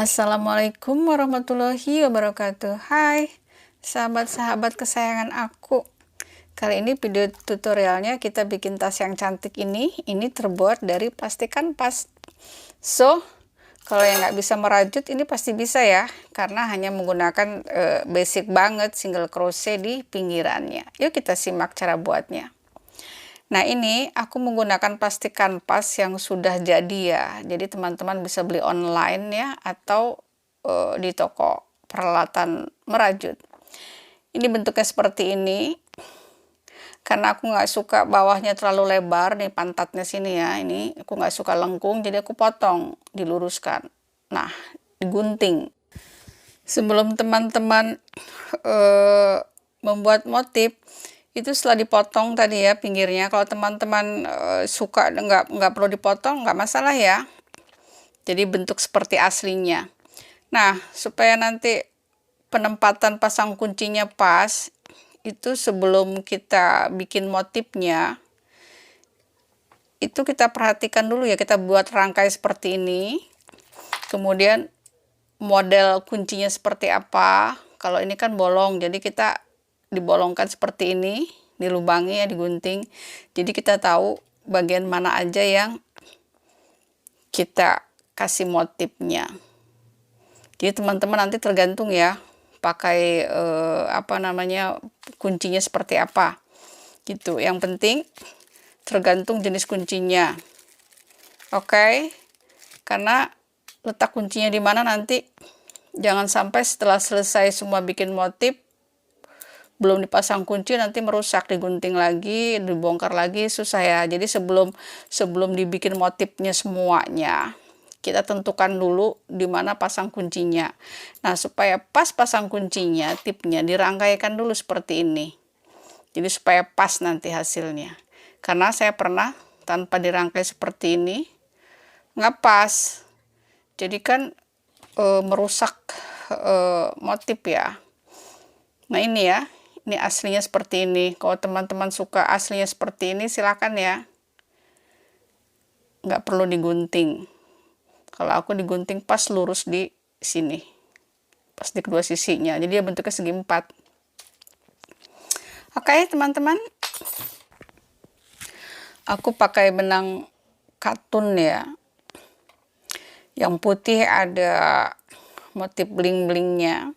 Assalamualaikum warahmatullahi wabarakatuh. Hai, sahabat-sahabat kesayangan aku. Kali ini video tutorialnya kita bikin tas yang cantik ini. Ini terbuat dari plastik kanvas. So, kalau yang nggak bisa merajut ini pasti bisa ya, karena hanya menggunakan basic banget single crochet di pinggirannya. Yuk kita simak cara buatnya. Nah, ini aku menggunakan plastik kanvas yang sudah jadi ya. Jadi teman-teman bisa beli online ya, atau di toko peralatan merajut. Ini bentuknya seperti ini. Karena aku nggak suka bawahnya terlalu lebar, nih pantatnya sini ya. Ini aku nggak suka lengkung, jadi aku potong, diluruskan. Nah, digunting. Sebelum teman-teman membuat motif, itu setelah dipotong tadi ya pinggirnya, kalau teman-teman suka nggak perlu dipotong, nggak masalah ya. Jadi bentuk seperti aslinya. Nah, supaya nanti penempatan pasang kuncinya pas, itu sebelum kita bikin motifnya, itu kita perhatikan dulu ya, kita buat rangkai seperti ini. Kemudian model kuncinya seperti apa. Kalau ini kan bolong, jadi kita dibolongkan seperti ini, dilubangi ya, digunting. Jadi kita tahu bagian mana aja yang kita kasih motifnya. Jadi teman-teman nanti tergantung ya, pakai kuncinya seperti apa gitu. Yang penting tergantung jenis kuncinya. Oke. Karena letak kuncinya di mana nanti jangan sampai setelah selesai semua bikin motif belum dipasang kunci, nanti merusak, digunting lagi, dibongkar lagi, susah ya. Jadi sebelum dibikin motifnya semuanya, kita tentukan dulu di mana pasang kuncinya. Nah, supaya pas pasang kuncinya, tipnya dirangkaikan dulu seperti ini. Jadi supaya pas nanti hasilnya. Karena saya pernah tanpa dirangkai seperti ini, nggak pas. Jadi kan merusak motif ya. Nah, ini ya. Ini aslinya seperti ini. Kalau teman-teman suka aslinya seperti ini, silakan ya. Nggak perlu digunting. Kalau aku digunting pas lurus di sini. Pas di kedua sisinya. Jadi dia bentuknya segi 4. Oke, teman-teman. Aku pakai benang katun ya. Yang putih ada motif bling-blingnya.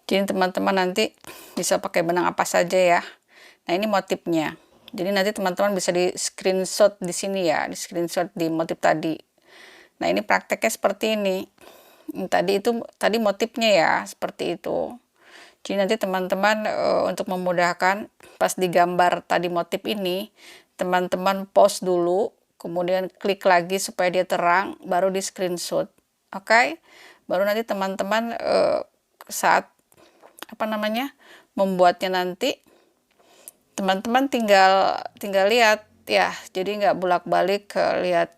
Jadi teman-teman nanti bisa pakai benang apa saja ya. Nah, ini motifnya. Jadi nanti teman-teman bisa di screenshot di sini ya, di screenshot di motif tadi. Nah, ini prakteknya seperti ini. Tadi motifnya ya, seperti itu. Jadi nanti teman-teman untuk memudahkan pas digambar tadi motif ini, teman-teman pause dulu, kemudian klik lagi supaya dia terang, baru di screenshot. Oke? Baru nanti teman-teman saat membuatnya nanti teman-teman tinggal lihat ya, jadi nggak bolak-balik lihat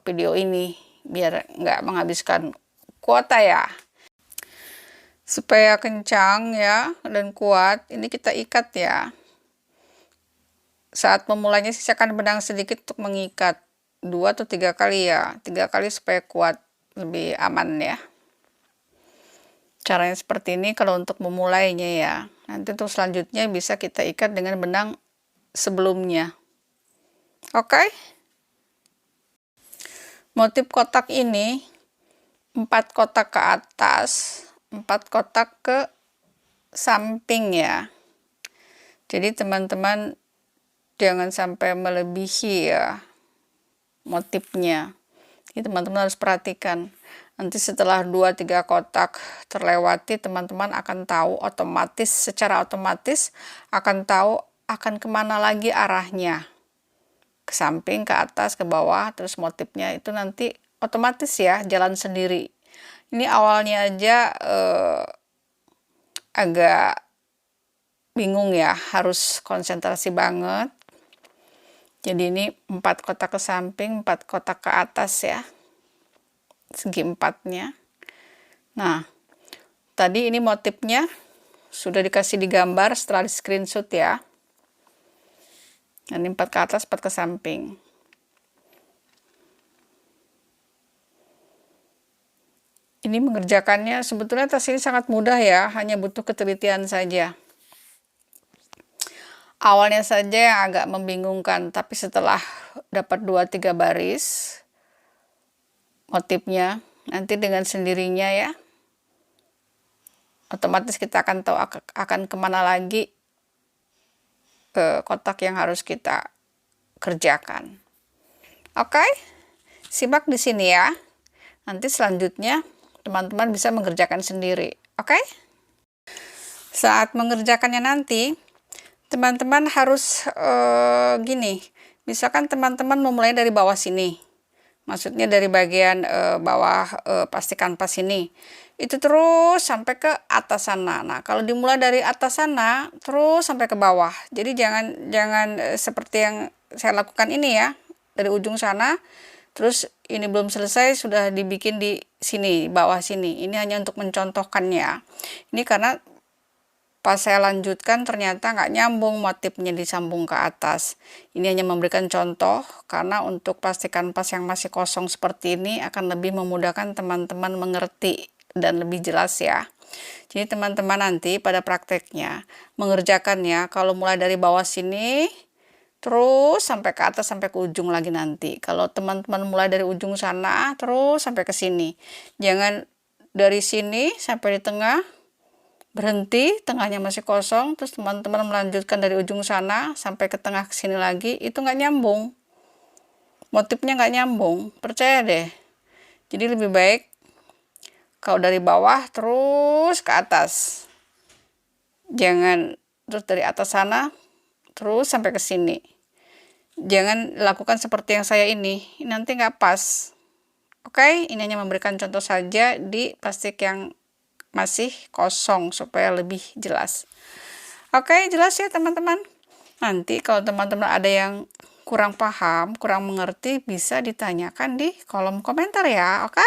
video ini, biar nggak menghabiskan kuota ya. Supaya kencang ya dan kuat, ini kita ikat ya. Saat memulainya sisakan benang sedikit untuk mengikat 2 atau 3 kali ya, 3 kali supaya kuat, lebih aman ya. Caranya seperti ini kalau untuk memulainya ya. Nanti untuk selanjutnya bisa kita ikat dengan benang sebelumnya. Oke. Motif kotak ini 4 kotak ke atas, 4 kotak ke samping ya. Jadi teman-teman jangan sampai melebihi ya motifnya. Jadi teman-teman harus perhatikan. Nanti setelah 2-3 kotak terlewati, teman-teman akan tahu secara otomatis akan tahu akan kemana lagi arahnya. Ke samping, ke atas, ke bawah, terus motifnya itu nanti otomatis ya, jalan sendiri. Ini awalnya aja agak bingung ya, harus konsentrasi banget. Jadi ini 4 kotak ke samping, 4 kotak ke atas ya. Segi 4-nya. Nah, tadi ini motifnya sudah dikasih digambar setelah di screenshot ya. Ini 4 ke atas, 4 ke samping. Ini mengerjakannya sebetulnya tas ini sangat mudah ya, hanya butuh ketelitian saja. Awalnya saja yang agak membingungkan, tapi setelah dapat 2-3 baris motifnya, nanti dengan sendirinya ya, otomatis kita akan tahu akan kemana lagi ke kotak yang harus kita kerjakan. Oke, simak di sini ya. Nanti selanjutnya teman-teman bisa mengerjakan sendiri. Oke? Saat mengerjakannya nanti, teman-teman harus gini. Misalkan teman-teman memulai dari bawah sini. Maksudnya dari bagian bawah plastik kanvas ini. Itu terus sampai ke atas sana. Nah, kalau dimulai dari atas sana, terus sampai ke bawah. Jadi jangan seperti yang saya lakukan ini ya. Dari ujung sana, terus ini belum selesai sudah dibikin di sini, bawah sini. Ini hanya untuk mencontohkannya. Ini karena pas saya lanjutkan ternyata nggak nyambung motifnya disambung ke atas. Ini hanya memberikan contoh karena untuk plastik kanvas yang masih kosong seperti ini akan lebih memudahkan teman-teman mengerti dan lebih jelas ya. Jadi teman-teman nanti pada prakteknya mengerjakannya kalau mulai dari bawah sini terus sampai ke atas sampai ke ujung lagi nanti. Kalau teman-teman mulai dari ujung sana terus sampai ke sini. Jangan dari sini sampai di tengah berhenti, tengahnya masih kosong, terus teman-teman melanjutkan dari ujung sana sampai ke tengah ke sini lagi, itu nggak nyambung. Motifnya nggak nyambung, percaya deh. Jadi lebih baik kalau dari bawah terus ke atas. Jangan terus dari atas sana terus sampai ke sini. Jangan lakukan seperti yang saya ini nanti nggak pas. Oke, ini hanya memberikan contoh saja di plastik yang masih kosong supaya lebih jelas. Oke, jelas ya teman-teman. Nanti kalau teman-teman ada yang kurang paham, kurang mengerti, bisa ditanyakan di kolom komentar ya, oke?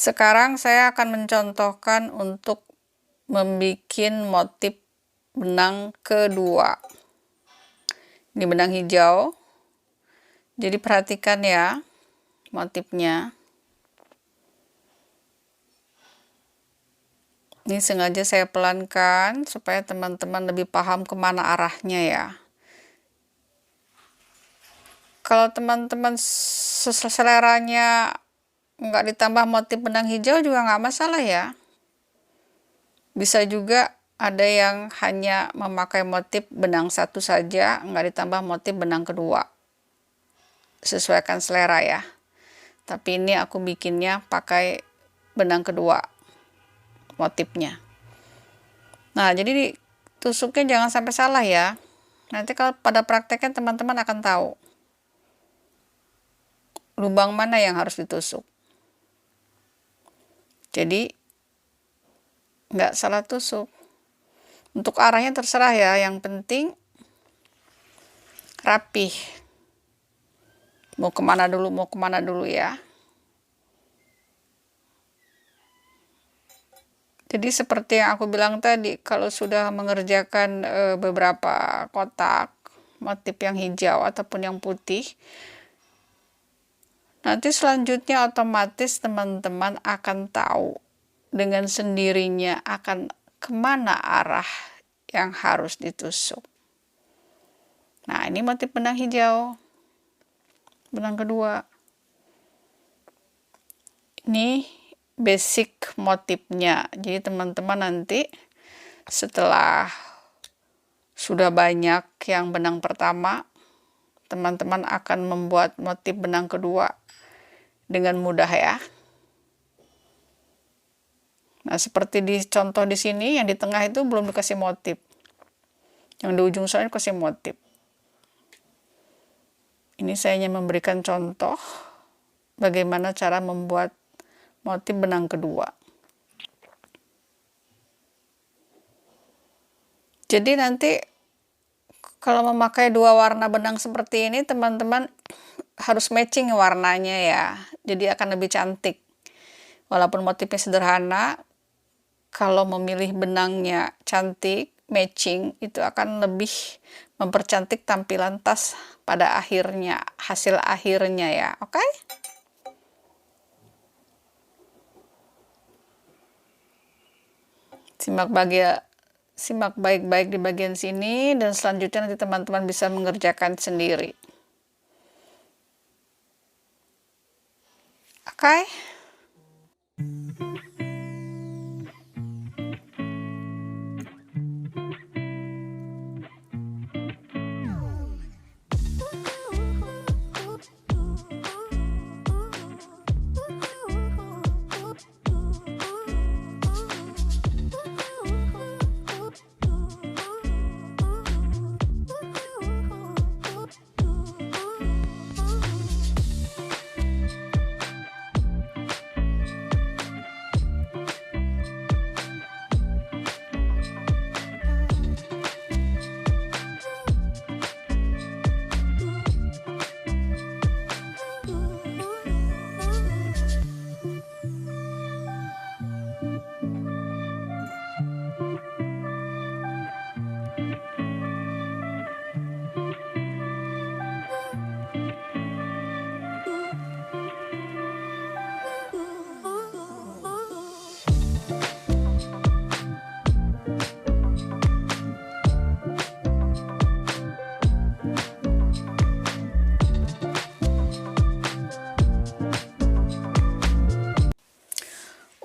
Sekarang saya akan mencontohkan untuk membuat motif benang kedua. Ini benang hijau. Jadi perhatikan ya motifnya. Ini sengaja saya pelankan supaya teman-teman lebih paham kemana arahnya ya. Kalau teman-teman seleranya nggak ditambah motif benang hijau juga nggak masalah ya. Bisa juga ada yang hanya memakai motif benang satu saja, nggak ditambah motif benang kedua. Sesuaikan selera ya. Tapi ini aku bikinnya pakai benang kedua motifnya. Nah, jadi tusuknya jangan sampai salah ya. Nanti kalau pada prakteknya teman-teman akan tahu lubang mana yang harus ditusuk. Jadi nggak salah tusuk. Untuk arahnya terserah ya, yang penting rapih. Mau kemana dulu ya. Jadi seperti yang aku bilang tadi, kalau sudah mengerjakan beberapa kotak motif yang hijau ataupun yang putih, nanti selanjutnya otomatis teman-teman akan tahu dengan sendirinya akan kemana arah yang harus ditusuk. Nah, ini motif benang hijau, benang kedua. Ini basic motifnya. Jadi teman-teman nanti setelah sudah banyak yang benang pertama, teman-teman akan membuat motif benang kedua dengan mudah ya. Nah, seperti di contoh di sini, yang di tengah itu belum dikasih motif. Yang di ujung soalnya dikasih motif. Ini saya hanya memberikan contoh bagaimana cara membuat motif benang kedua. Jadi nanti kalau memakai dua warna benang seperti ini, teman-teman harus matching warnanya ya. Jadi akan lebih cantik. Walaupun motifnya sederhana, kalau memilih benangnya cantik, matching, itu akan lebih mempercantik tampilan tas pada akhirnya, hasil akhirnya ya, oke? Simak baik-baik di bagian sini, dan selanjutnya nanti teman-teman bisa mengerjakan sendiri. Oke?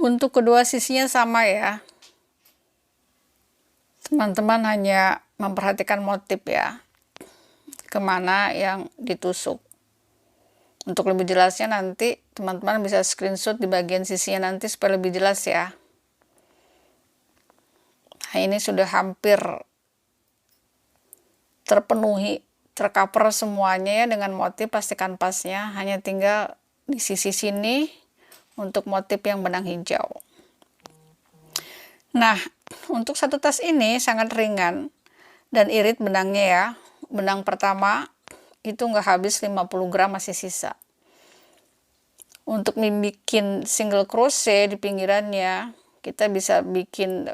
Untuk kedua sisinya sama ya. Teman-teman hanya memperhatikan motif ya. Kemana yang ditusuk. Untuk lebih jelasnya nanti teman-teman bisa screenshot di bagian sisinya nanti supaya lebih jelas ya. Nah, ini sudah hampir terpenuhi, tercover semuanya ya dengan motif, pastikan pasnya. Hanya tinggal di sisi sini untuk motif yang benang hijau. Nah, untuk satu tas ini sangat ringan dan irit benangnya ya. Benang pertama itu nggak habis 50 gram, masih sisa. Untuk membuat single crochet di pinggirannya, kita bisa bikin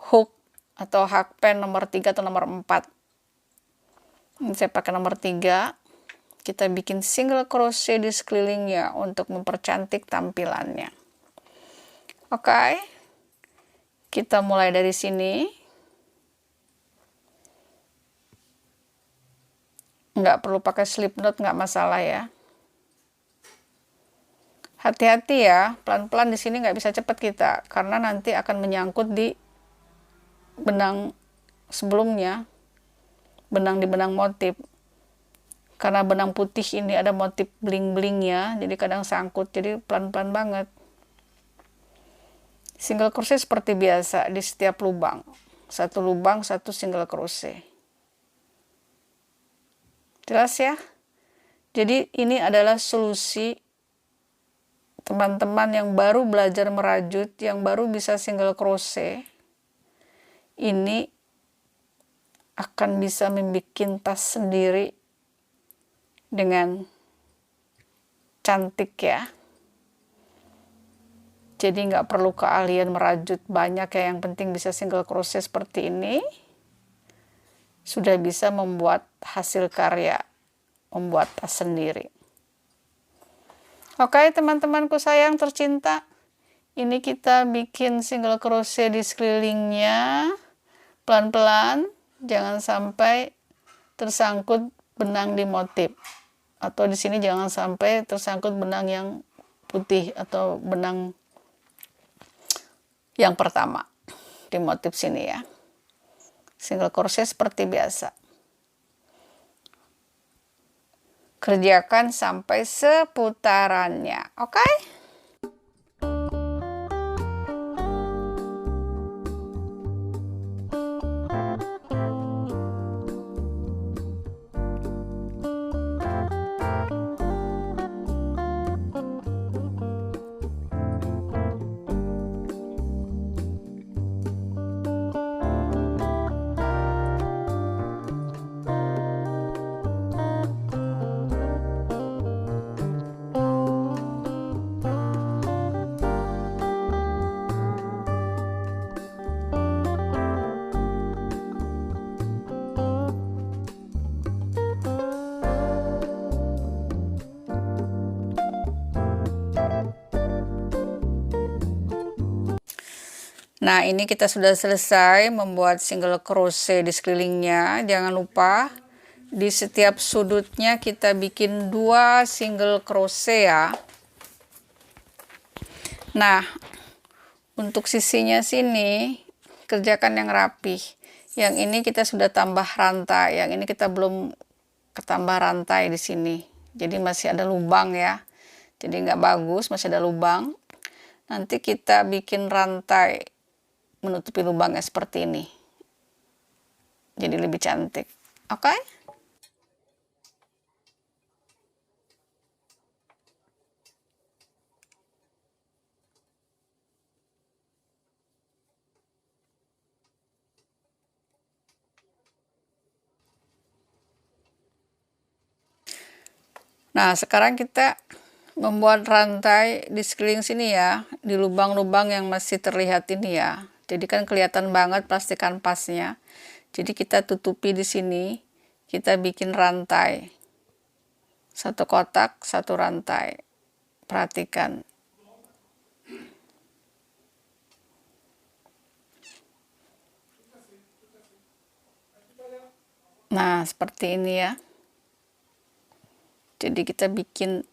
hook atau hakpen nomor 3 atau nomor 4. Ini saya pakai nomor 3. Kita bikin single crochet di sekelilingnya untuk mempercantik tampilannya. Oke, kita mulai dari sini. Nggak perlu pakai slip knot, nggak masalah ya. Hati-hati ya, pelan-pelan di sini nggak bisa cepat kita, karena nanti akan menyangkut di benang sebelumnya, benang di benang motif. Karena benang putih ini ada motif bling-blingnya, jadi kadang sangkut, jadi pelan-pelan banget. Single crochet seperti biasa di setiap lubang. Satu lubang, satu single crochet. Jelas ya? Jadi ini adalah solusi teman-teman yang baru belajar merajut, yang baru bisa single crochet. Ini akan bisa membuat tas sendiri dengan cantik ya. Jadi nggak perlu keahlian merajut banyak ya, yang penting bisa single crochet seperti ini. Sudah bisa membuat hasil karya, membuat tas sendiri. Oke teman-temanku sayang tercinta, ini kita bikin single crochet di sekelilingnya, pelan-pelan, jangan sampai tersangkut benang di motif, atau di sini jangan sampai tersangkut benang yang putih atau benang yang pertama di motif sini ya. Single crochet seperti biasa. Kerjakan sampai seputarannya, oke? Nah, ini kita sudah selesai membuat single crochet di sekelilingnya. Jangan lupa di setiap sudutnya kita bikin 2 single crochet ya. Nah, untuk sisinya sini kerjakan yang rapih. Yang ini kita sudah tambah rantai, yang ini kita belum ketambah rantai di sini. Jadi masih ada lubang ya. Jadi nggak bagus, masih ada lubang. Nanti kita bikin rantai menutupi lubangnya seperti ini, jadi lebih cantik. Oke? Nah, sekarang kita membuat rantai di sekeliling sini ya, di lubang-lubang yang masih terlihat ini ya. Jadi kan kelihatan banget plastik kanvasnya. Jadi kita tutupi di sini, kita bikin rantai. Satu kotak, satu rantai. Perhatikan. Nah, seperti ini ya. Jadi kita bikin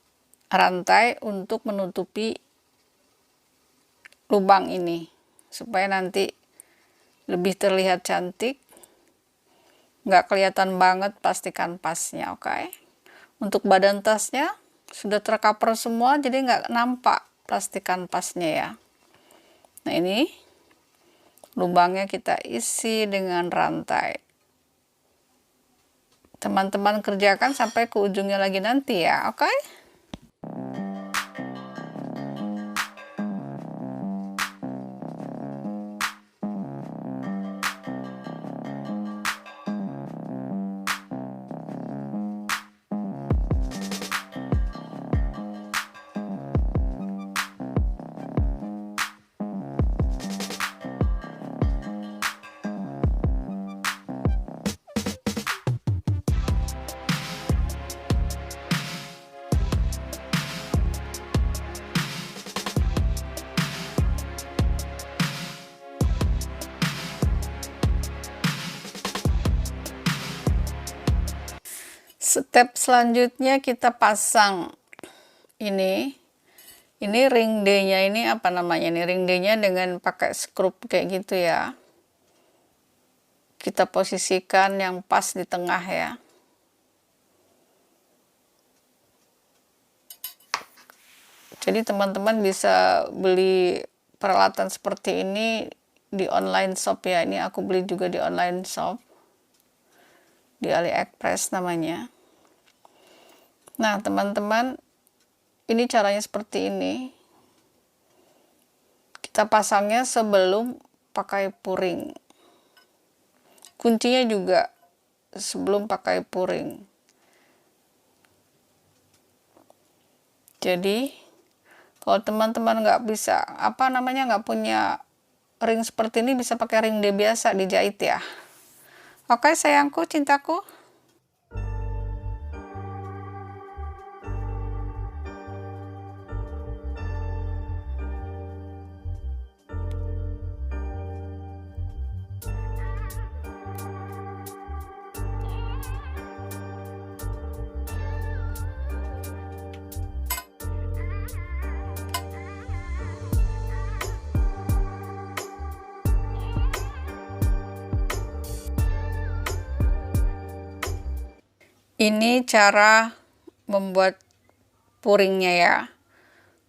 rantai untuk menutupi lubang ini, supaya nanti lebih terlihat cantik, nggak kelihatan banget plastik kanvasnya. Oke? Untuk badan tasnya sudah tercover semua, jadi nggak nampak plastik kanvasnya ya. Nah, ini lubangnya kita isi dengan rantai. Teman-teman kerjakan sampai ke ujungnya lagi nanti ya, oke? Step selanjutnya kita pasang ini ring D-nya ini apa namanya nih, ring D-nya dengan pakai skrup kayak gitu ya. Kita posisikan yang pas di tengah ya. Jadi teman-teman bisa beli peralatan seperti ini di online shop ya. Ini aku beli juga di online shop, di AliExpress namanya. Nah teman-teman, ini caranya seperti ini. Kita pasangnya sebelum pakai puring. Kuncinya juga sebelum pakai puring. Jadi kalau teman-teman nggak bisa nggak punya ring seperti ini, bisa pakai ring D biasa dijahit ya. Oke sayangku, cintaku. Ini cara membuat puringnya ya.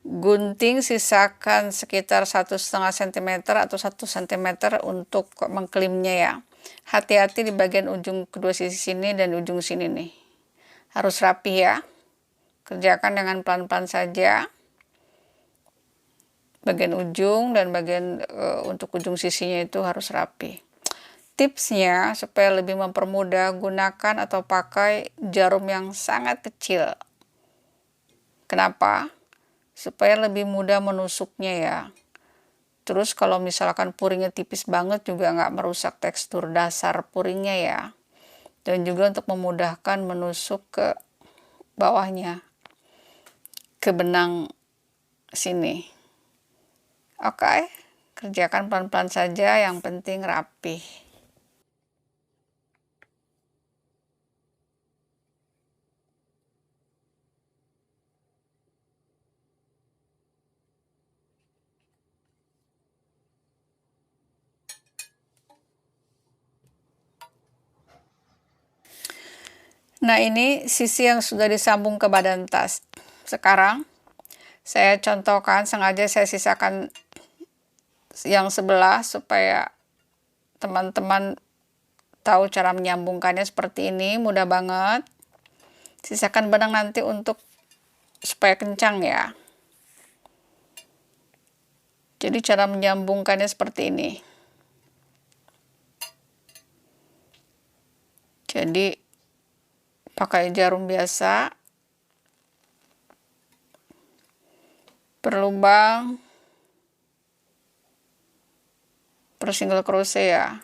Gunting sisakan sekitar 1,5 cm atau 1 cm untuk mengklimnya ya. Hati-hati di bagian ujung kedua sisi sini dan ujung sini nih. Harus rapi ya. Kerjakan dengan pelan-pelan saja. Bagian ujung dan bagian untuk ujung sisinya itu harus rapi. Tipsnya supaya lebih mempermudah, gunakan atau pakai jarum yang sangat kecil. Kenapa? Supaya lebih mudah menusuknya ya. Terus kalau misalkan puringnya tipis banget juga nggak merusak tekstur dasar puringnya ya. Dan juga untuk memudahkan menusuk ke bawahnya, ke benang sini. Oke, kerjakan pelan-pelan saja, yang penting rapi. Nah ini sisi yang sudah disambung ke badan tas. Sekarang saya contohkan, sengaja saya sisakan yang sebelah supaya teman-teman tahu cara menyambungkannya seperti ini, mudah banget. Sisakan benang nanti untuk supaya kencang ya. Jadi cara menyambungkannya seperti ini. Jadi pakai jarum biasa, berlubang, per single crochet ya.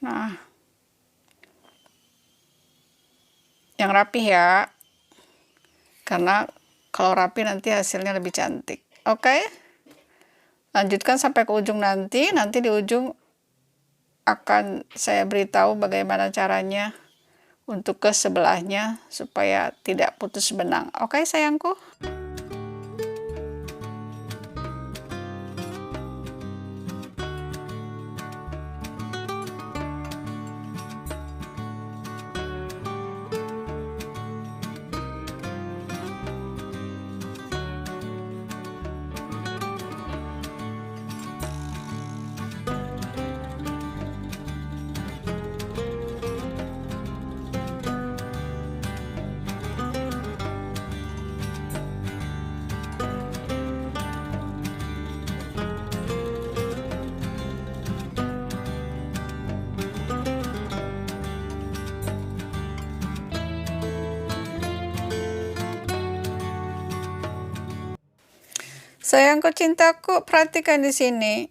Nah, yang rapi ya, karena kalau rapi nanti hasilnya lebih cantik. Oke, lanjutkan sampai ke ujung nanti di ujung akan saya beritahu bagaimana caranya untuk ke sebelahnya supaya tidak putus benang. Oke sayangku. Sayangku, cintaku, perhatikan di sini.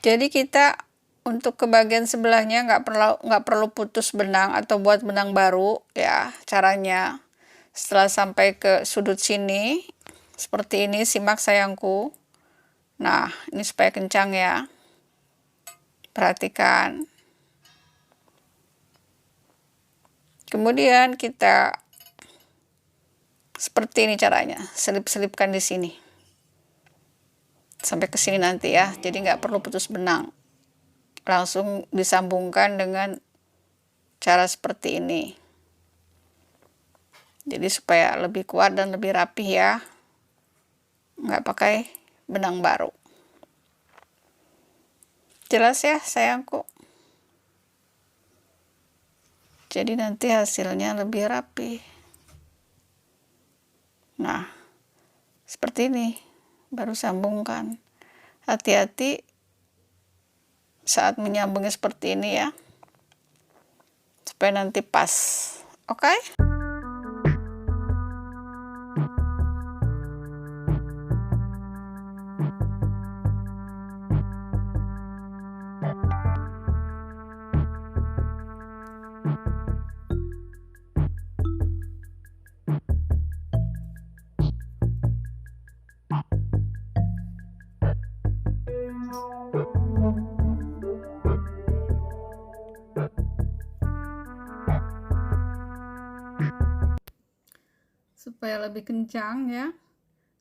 Jadi kita untuk ke bagian sebelahnya nggak perlu putus benang atau buat benang baru ya. Caranya setelah sampai ke sudut sini seperti ini, simak sayangku. Nah ini supaya kencang ya. Perhatikan. Kemudian kita seperti ini caranya, selip-selipkan di sini sampai ke sini nanti ya. Jadi nggak perlu putus benang, langsung disambungkan dengan cara seperti ini. Jadi supaya lebih kuat dan lebih rapih ya, nggak pakai benang baru. Jelas ya sayangku? Jadi nanti hasilnya lebih rapi. Nah, seperti ini, baru sambungkan. Hati-hati saat menyambungnya seperti ini ya, supaya nanti pas. Oke? Supaya lebih kencang ya,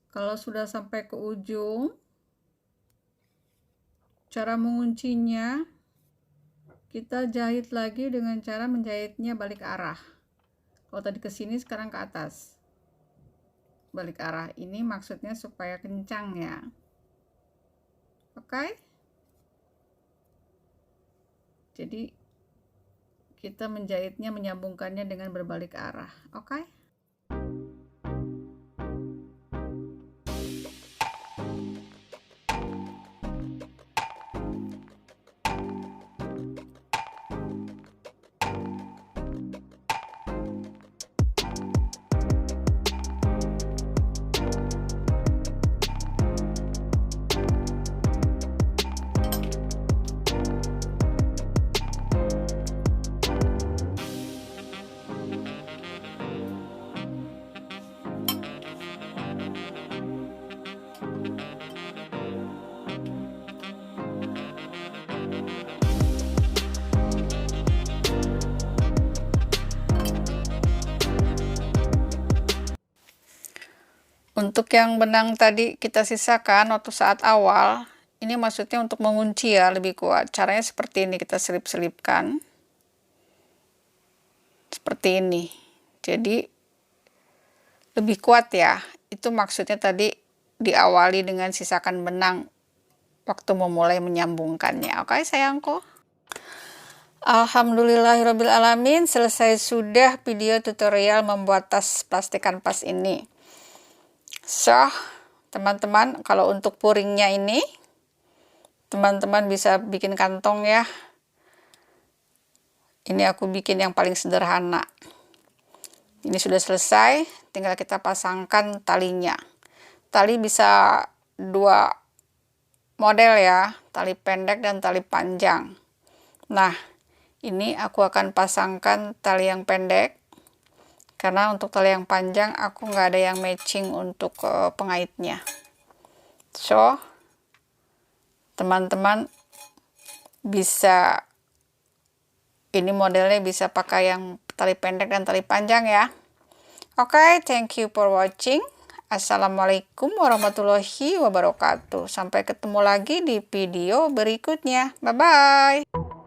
kalau sudah sampai ke ujung, cara menguncinya kita jahit lagi dengan cara menjahitnya balik arah. Kalau tadi ke sini, sekarang ke atas, balik arah. Ini maksudnya supaya kencang ya. Oke? Jadi kita menjahitnya, menyambungkannya dengan berbalik arah. Oke? Untuk yang benang tadi kita sisakan waktu saat awal, ini maksudnya untuk mengunci ya, lebih kuat. Caranya seperti ini, kita selip-selipkan. Seperti ini. Jadi lebih kuat ya. Itu maksudnya tadi diawali dengan sisakan benang waktu memulai menyambungkannya. Oke sayangku? Alhamdulillahirobbilalamin, selesai sudah video tutorial membuat tas plastik kanvas ini. So, teman-teman, kalau untuk puringnya ini, teman-teman bisa bikin kantong ya. Ini aku bikin yang paling sederhana. Ini sudah selesai, tinggal kita pasangkan talinya. Tali bisa dua model ya, tali pendek dan tali panjang. Nah, ini aku akan pasangkan tali yang pendek. Karena untuk tali yang panjang aku nggak ada yang matching untuk pengaitnya. So, teman-teman bisa, ini modelnya bisa pakai yang tali pendek dan tali panjang ya. Oke, thank you for watching. Assalamualaikum warahmatullahi wabarakatuh. Sampai ketemu lagi di video berikutnya. Bye-bye.